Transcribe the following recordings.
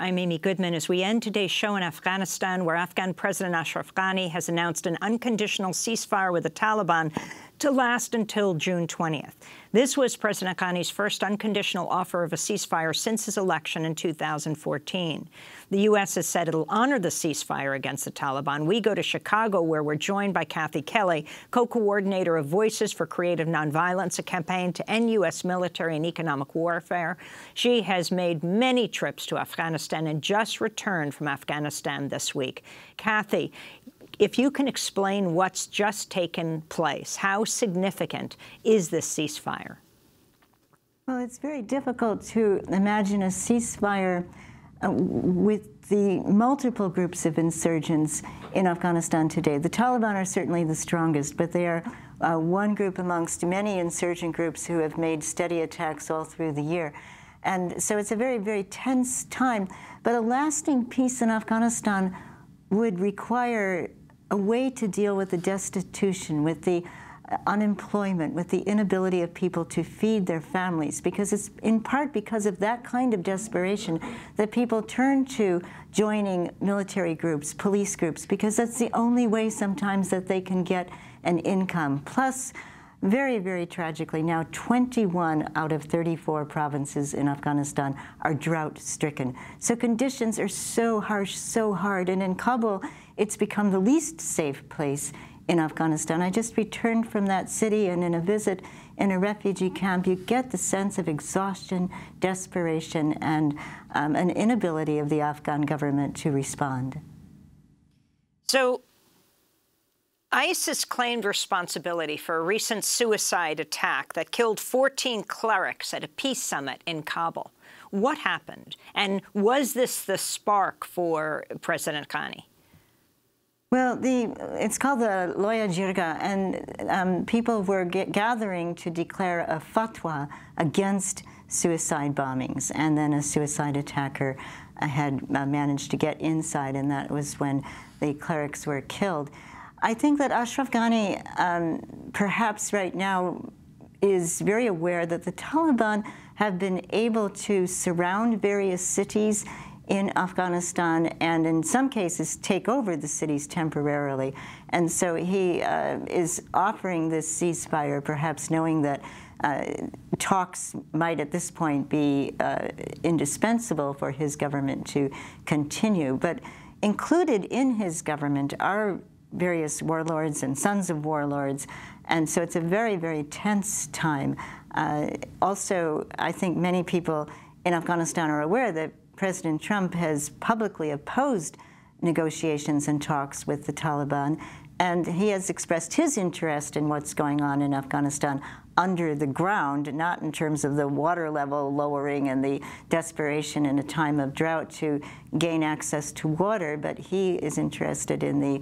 I'm Amy Goodman. As we end today's show in Afghanistan, where Afghan President Ashraf Ghani has announced an unconditional ceasefire with the Taliban to last until June 20th. This was President Ghani's first unconditional offer of a ceasefire since his election in 2014. The U.S. has said it'll honor the ceasefire against the Taliban. We go to Chicago, where we're joined by Kathy Kelly, co-coordinator of Voices for Creative Nonviolence, a campaign to end U.S. military and economic warfare. She has made many trips to Afghanistan and just returned from Afghanistan this week. Kathy, if you can explain what's just taken place, how significant is this ceasefire? Well, it's very difficult to imagine a ceasefire with the multiple groups of insurgents in Afghanistan today. The Taliban are certainly the strongest, but they are one group amongst many insurgent groups who have made steady attacks all through the year. And so it's a very, very tense time. But a lasting peace in Afghanistan would require a way to deal with the destitution, with the unemployment, with the inability of people to feed their families, because it's in part because of that kind of desperation that people turn to joining military groups, police groups, because that's the only way sometimes that they can get an income. Plus, very, very tragically, now 21 out of 34 provinces in Afghanistan are drought-stricken. So conditions are so harsh, so hard, and in Kabul, it's become the least safe place in Afghanistan. I just returned from that city, and in a visit in a refugee camp, you get the sense of exhaustion, desperation, and an inability of the Afghan government to respond. So ISIS claimed responsibility for a recent suicide attack that killed 14 clerics at a peace summit in Kabul. What happened? And was this the spark for President Ghani? Well, it's called the Loya Jirga, and people were gathering to declare a fatwa against suicide bombings, and then a suicide attacker had managed to get inside, and that was when the clerics were killed. I think that Ashraf Ghani, perhaps right now, is very aware that the Taliban have been able to surround various cities in Afghanistan and in some cases take over the cities temporarily. And so he is offering this ceasefire, perhaps knowing that talks might at this point be indispensable for his government to continue. But included in his government are various warlords and sons of warlords, and so it's a very, very tense time. Also, I think many people in Afghanistan are aware that President Trump has publicly opposed negotiations and talks with the Taliban, and he has expressed his interest in what's going on in Afghanistan under the ground, not in terms of the water level lowering and the desperation in a time of drought to gain access to water, but he is interested in the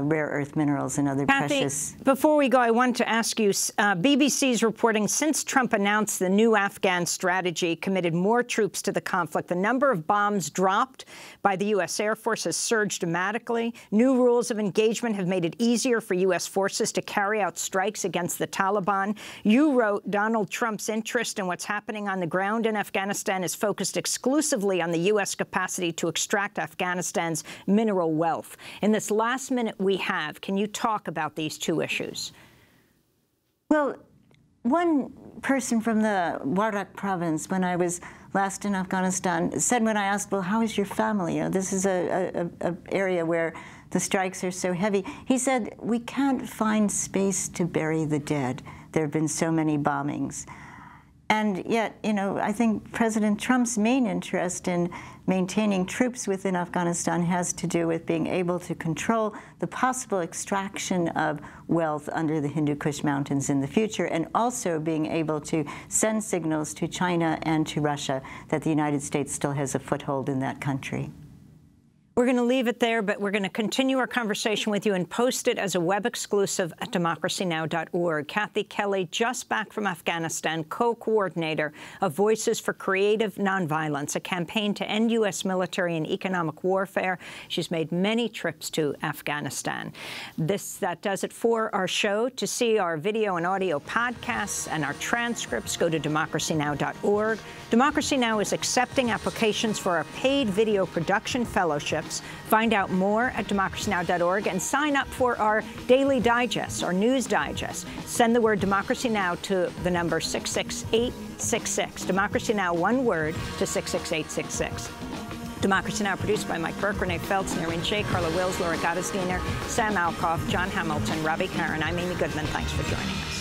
rare earth minerals and other precious. Before we go, I want to ask you, BBC's reporting, since Trump announced the new Afghan strategy committed more troops to the conflict, the number of bombs dropped by the U.S. Air Force has surged dramatically. New rules of engagement have made it easier for U.S. forces to carry out strikes against the Taliban. You wrote, Donald Trump's interest in what's happening on the ground in Afghanistan is focused exclusively on the U.S. capacity to extract Afghanistan's mineral wealth. In this last minute we have, can you talk about these two issues? Well, one person from the Wardak province, when I was last in Afghanistan, said when I asked, well, how is your family? You know, this is an area where the strikes are so heavy. He said, we can't find space to bury the dead. There have been so many bombings. And yet, you know, I think President Trump's main interest in maintaining troops within Afghanistan has to do with being able to control the possible extraction of wealth under the Hindu Kush Mountains in the future, and also being able to send signals to China and to Russia that the United States still has a foothold in that country. We're going to leave it there, but we're going to continue our conversation with you and post it as a web exclusive at democracynow.org. Kathy Kelly, just back from Afghanistan, co-coordinator of Voices for Creative Nonviolence, a campaign to end U.S. military and economic warfare. She's made many trips to Afghanistan. That does it for our show. To see our video and audio podcasts and our transcripts, go to democracynow.org. Democracy Now! Is accepting applications for our paid video production fellowships. Find out more at democracynow.org and sign up for our daily digests, our news digest. Send the word Democracy Now! To the number 66866. Democracy Now! One word to 66866. Democracy Now! Produced by Mike Burke, Renee Feltz, Noreen Shea, Carla Wills, Laura Gottesdiener, Sam Alcoff, John Hamilton, Robbie Karen. I'm Amy Goodman. Thanks for joining us.